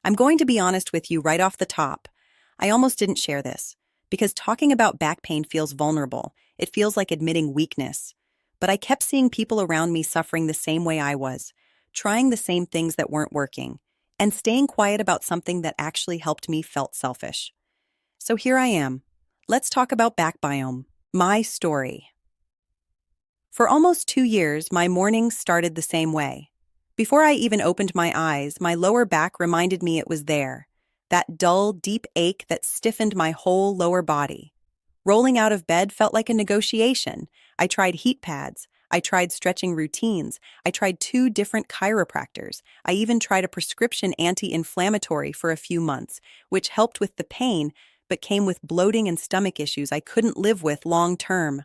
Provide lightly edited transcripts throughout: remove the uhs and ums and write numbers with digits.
I'm going to be honest with you right off the top. I almost didn't share this because talking about back pain feels vulnerable. It feels like admitting weakness. But I kept seeing people around me suffering the same way I was, trying the same things that weren't working, and staying quiet about something that actually helped me felt selfish. So here I am. Let's talk about BackBiome, my story. For almost 2 years, my mornings started the same way. Before I even opened my eyes, my lower back reminded me it was there. That dull, deep ache that stiffened my whole lower body. Rolling out of bed felt like a negotiation. I tried heat pads. I tried stretching routines. I tried 2 different chiropractors. I even tried a prescription anti-inflammatory for a few months, which helped with the pain, but came with bloating and stomach issues I couldn't live with long term.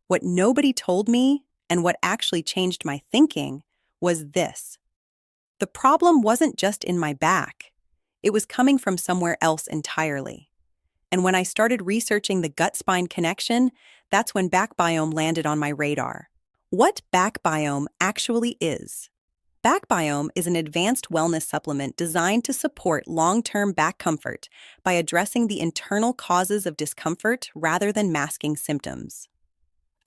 What nobody told me, and what actually changed my thinking, was this. The problem wasn't just in my back. It was coming from somewhere else entirely. And when I started researching the gut-spine connection, that's when BackBiome landed on my radar. What BackBiome actually is. BackBiome is an advanced wellness supplement designed to support long-term back comfort by addressing the internal causes of discomfort rather than masking symptoms.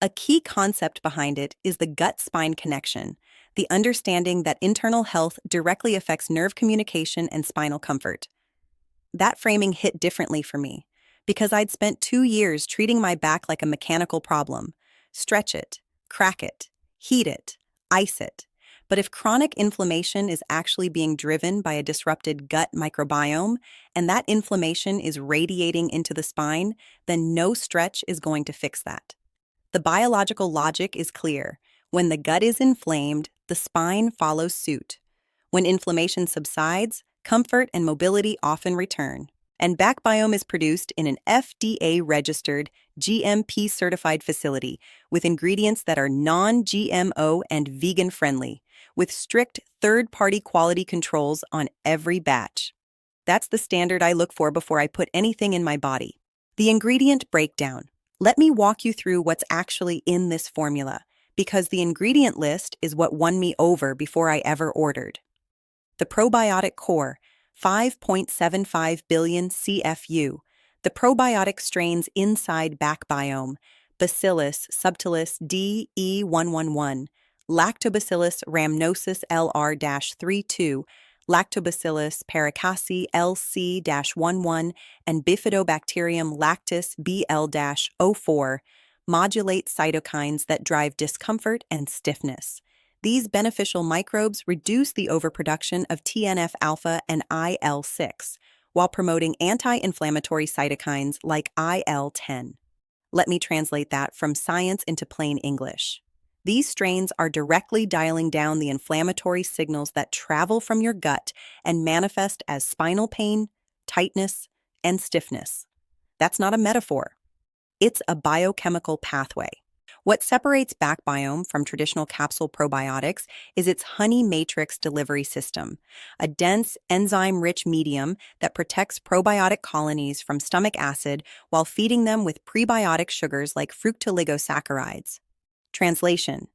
A key concept behind it is the gut-spine connection, the understanding that internal health directly affects nerve communication and spinal comfort. That framing hit differently for me, because I'd spent 2 years treating my back like a mechanical problem. Stretch it, crack it, heat it, ice it. But if chronic inflammation is actually being driven by a disrupted gut microbiome, and that inflammation is radiating into the spine, then no stretch is going to fix that. The biological logic is clear. When the gut is inflamed, the spine follows suit. When inflammation subsides, comfort and mobility often return. And BackBiome is produced in an FDA-registered, GMP-certified facility with ingredients that are non-GMO and vegan-friendly, with strict third-party quality controls on every batch. That's the standard I look for before I put anything in my body. The ingredient breakdown. Let me walk you through what's actually in this formula, because the ingredient list is what won me over before I ever ordered. The probiotic core, 5.75 billion CFU. The probiotic strains inside BackBiome, Bacillus subtilis DE111, Lactobacillus rhamnosus LR-32, Lactobacillus paracasi LC-11, and Bifidobacterium lactis BL-04 modulate cytokines that drive discomfort and stiffness. These beneficial microbes reduce the overproduction of TNF-alpha and IL-6, while promoting anti-inflammatory cytokines like IL-10. Let me translate that from science into plain English. These strains are directly dialing down the inflammatory signals that travel from your gut and manifest as spinal pain, tightness, and stiffness. That's not a metaphor. It's a biochemical pathway. What separates BackBiome from traditional capsule probiotics is its honey matrix delivery system, a dense, enzyme-rich medium that protects probiotic colonies from stomach acid while feeding them with prebiotic sugars like fructooligosaccharides. Translation: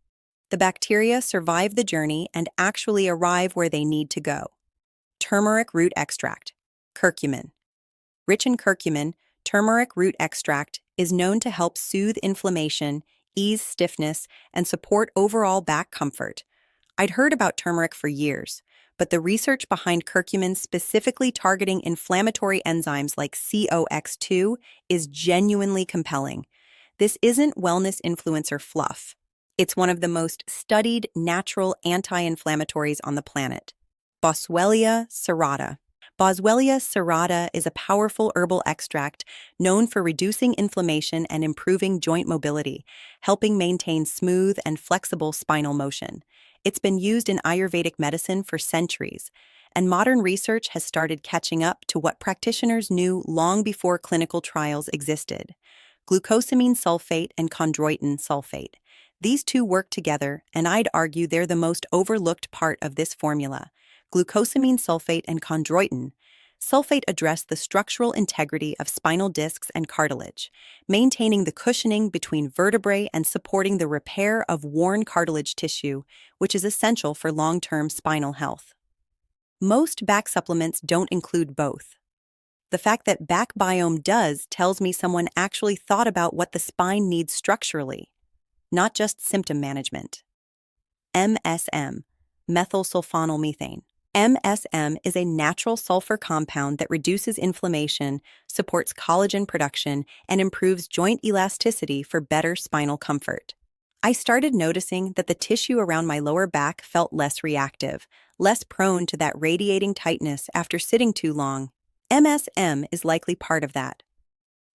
the bacteria survive the journey and actually arrive where they need to go. Turmeric root extract, curcumin. Rich in curcumin, turmeric root extract is known to help soothe inflammation, ease stiffness, and support overall back comfort. I'd heard about turmeric for years, but the research behind curcumin specifically targeting inflammatory enzymes like COX2 is genuinely compelling. This isn't wellness influencer fluff. It's one of the most studied natural anti-inflammatories on the planet. Boswellia serrata. Boswellia serrata is a powerful herbal extract known for reducing inflammation and improving joint mobility, helping maintain smooth and flexible spinal motion. It's been used in Ayurvedic medicine for centuries, and modern research has started catching up to what practitioners knew long before clinical trials existed. Glucosamine sulfate and chondroitin sulfate. These two work together, and I'd argue they're the most overlooked part of this formula. Glucosamine sulfate and chondroitin. Sulfate address the structural integrity of spinal discs and cartilage, maintaining the cushioning between vertebrae and supporting the repair of worn cartilage tissue, which is essential for long-term spinal health. Most back supplements don't include both. The fact that BackBiome does tells me someone actually thought about what the spine needs structurally, not just symptom management. MSM, methylsulfonylurea. MSM is a natural sulfur compound that reduces inflammation, supports collagen production, and improves joint elasticity for better spinal comfort. I started noticing that the tissue around my lower back felt less reactive, less prone to that radiating tightness after sitting too long. MSM is likely part of that.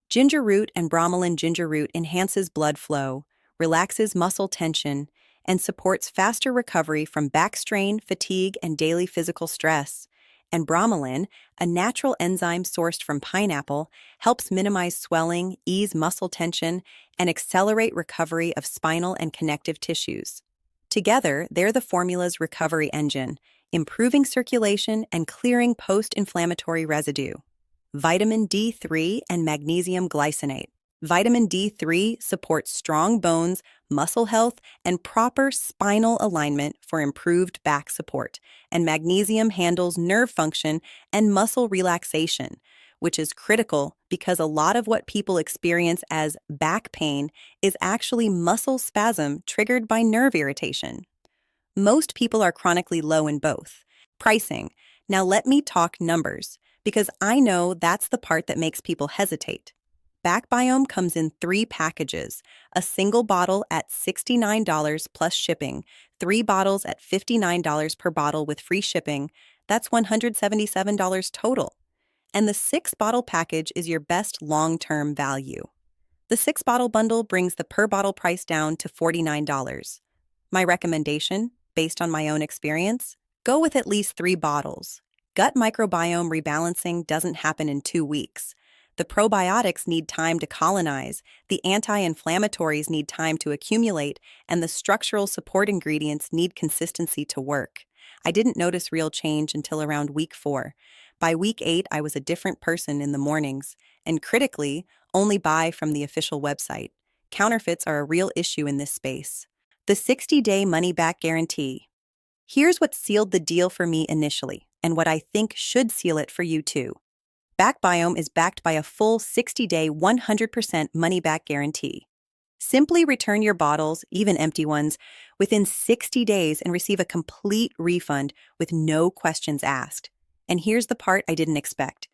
Ginger root and bromelain ginger root enhances blood flow, relaxes muscle tension, and supports faster recovery from back strain, fatigue, and daily physical stress. And bromelain, a natural enzyme sourced from pineapple, helps minimize swelling, ease muscle tension, and accelerate recovery of spinal and connective tissues. Together, they're the formula's recovery engine, improving circulation and clearing post-inflammatory residue. Vitamin D3 and magnesium glycinate. Vitamin D3 supports strong bones, muscle health, and proper spinal alignment for improved back support, and magnesium handles nerve function and muscle relaxation, which is critical because a lot of what people experience as back pain is actually muscle spasm triggered by nerve irritation. Most people are chronically low in both. Pricing. Now let me talk numbers, because I know that's the part that makes people hesitate. BackBiome comes in 3 packages, a single bottle at $69 plus shipping, 3 bottles at $59 per bottle with free shipping. That's $177 total. And the 6-bottle package is your best long-term value. The 6-bottle bundle brings the per-bottle price down to $49. My recommendation, based on my own experience, go with at least 3 bottles. Gut microbiome rebalancing doesn't happen in 2 weeks. The probiotics need time to colonize, the anti-inflammatories need time to accumulate, and the structural support ingredients need consistency to work. I didn't notice real change until around week 4. By week 8, I was a different person in the mornings, and critically, only buy from the official website. Counterfeits are a real issue in this space. The 60-day money-back guarantee. Here's what sealed the deal for me initially, and what I think should seal it for you too. BackBiome is backed by a full 60-day 100% money-back guarantee. Simply return your bottles, even empty ones, within 60 days and receive a complete refund with no questions asked. And here's the part I didn't expect.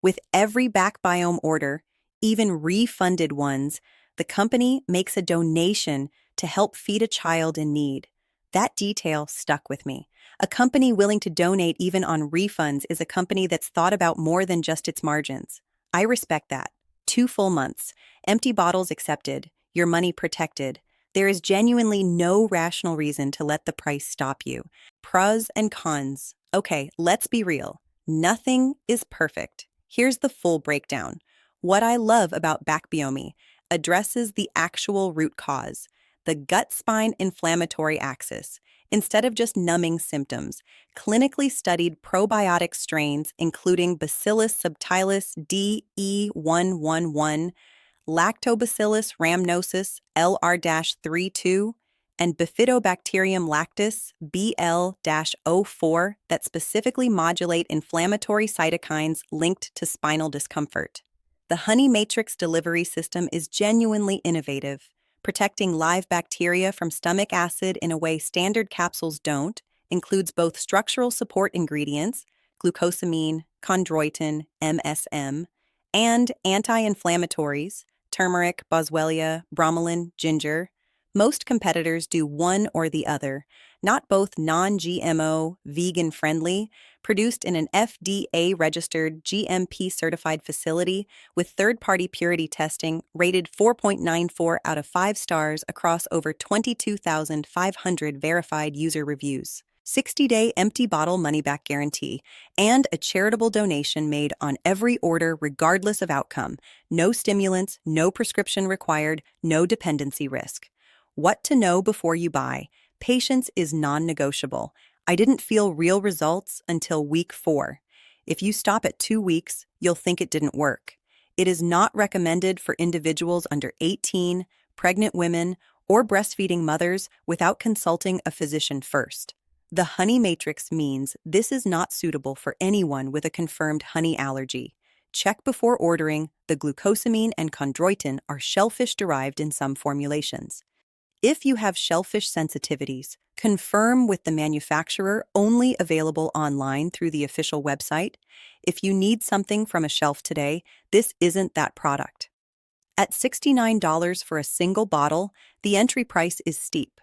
With every BackBiome order, even refunded ones, the company makes a donation to help feed a child in need. That detail stuck with me. A company willing to donate even on refunds is a company that's thought about more than just its margins. I respect that. 2 full months, empty bottles accepted, your money protected. There is genuinely no rational reason to let the price stop you. Pros and cons. Okay, let's be real. Nothing is perfect. Here's the full breakdown. What I love about BackBioMe addresses the actual root cause, the gut-spine inflammatory axis. Instead of just numbing symptoms, clinically studied probiotic strains including Bacillus subtilis DE111, Lactobacillus rhamnosus LR-32, and Bifidobacterium lactis BL-04 that specifically modulate inflammatory cytokines linked to spinal discomfort. The Honey Matrix delivery system is genuinely innovative, protecting live bacteria from stomach acid in a way standard capsules don't, includes both structural support ingredients, glucosamine, chondroitin, MSM, and anti-inflammatories, turmeric, boswellia, bromelain, ginger. Most competitors do one or the other, not both non-GMO, vegan-friendly, produced in an FDA-registered GMP-certified facility with third-party purity testing rated 4.94 out of 5 stars across over 22,500 verified user reviews. 60-day empty bottle money-back guarantee, and a charitable donation made on every order regardless of outcome. No stimulants, no prescription required, no dependency risk. What to know before you buy. Patience is non-negotiable. I didn't feel real results until week 4. If you stop at 2 weeks, you'll think it didn't work. It is not recommended for individuals under 18, pregnant women, or breastfeeding mothers without consulting a physician first. The honey matrix means this is not suitable for anyone with a confirmed honey allergy. Check before ordering. The glucosamine and chondroitin are shellfish-derived in some formulations. If you have shellfish sensitivities, confirm with the manufacturer, only available online through the official website. If you need something from a shelf today, this isn't that product. At $69 for a single bottle, the entry price is steep.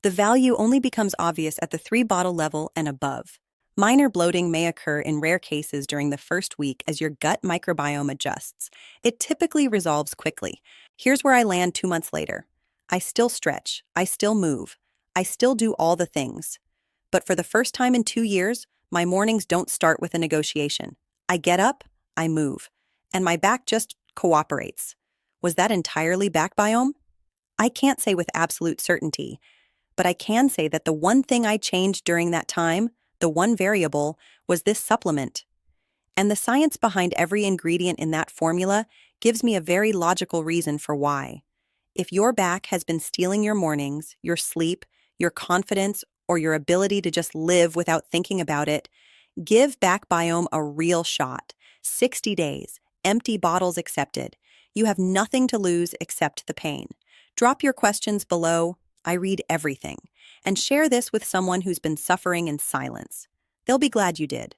The value only becomes obvious at the 3-bottle level and above. Minor bloating may occur in rare cases during the first week as your gut microbiome adjusts. It typically resolves quickly. Here's where I land 2 months later. I still stretch, I still move, I still do all the things. But for the first time in 2 years, my mornings don't start with a negotiation. I get up, I move, and my back just cooperates. Was that entirely BackBiome? I can't say with absolute certainty, but I can say that the one thing I changed during that time, the one variable, was this supplement. And the science behind every ingredient in that formula gives me a very logical reason for why. If your back has been stealing your mornings, your sleep, your confidence, or your ability to just live without thinking about it, give BackBiome a real shot. 60 days, empty bottles accepted. You have nothing to lose except the pain. Drop your questions below. I read everything. And share this with someone who's been suffering in silence. They'll be glad you did.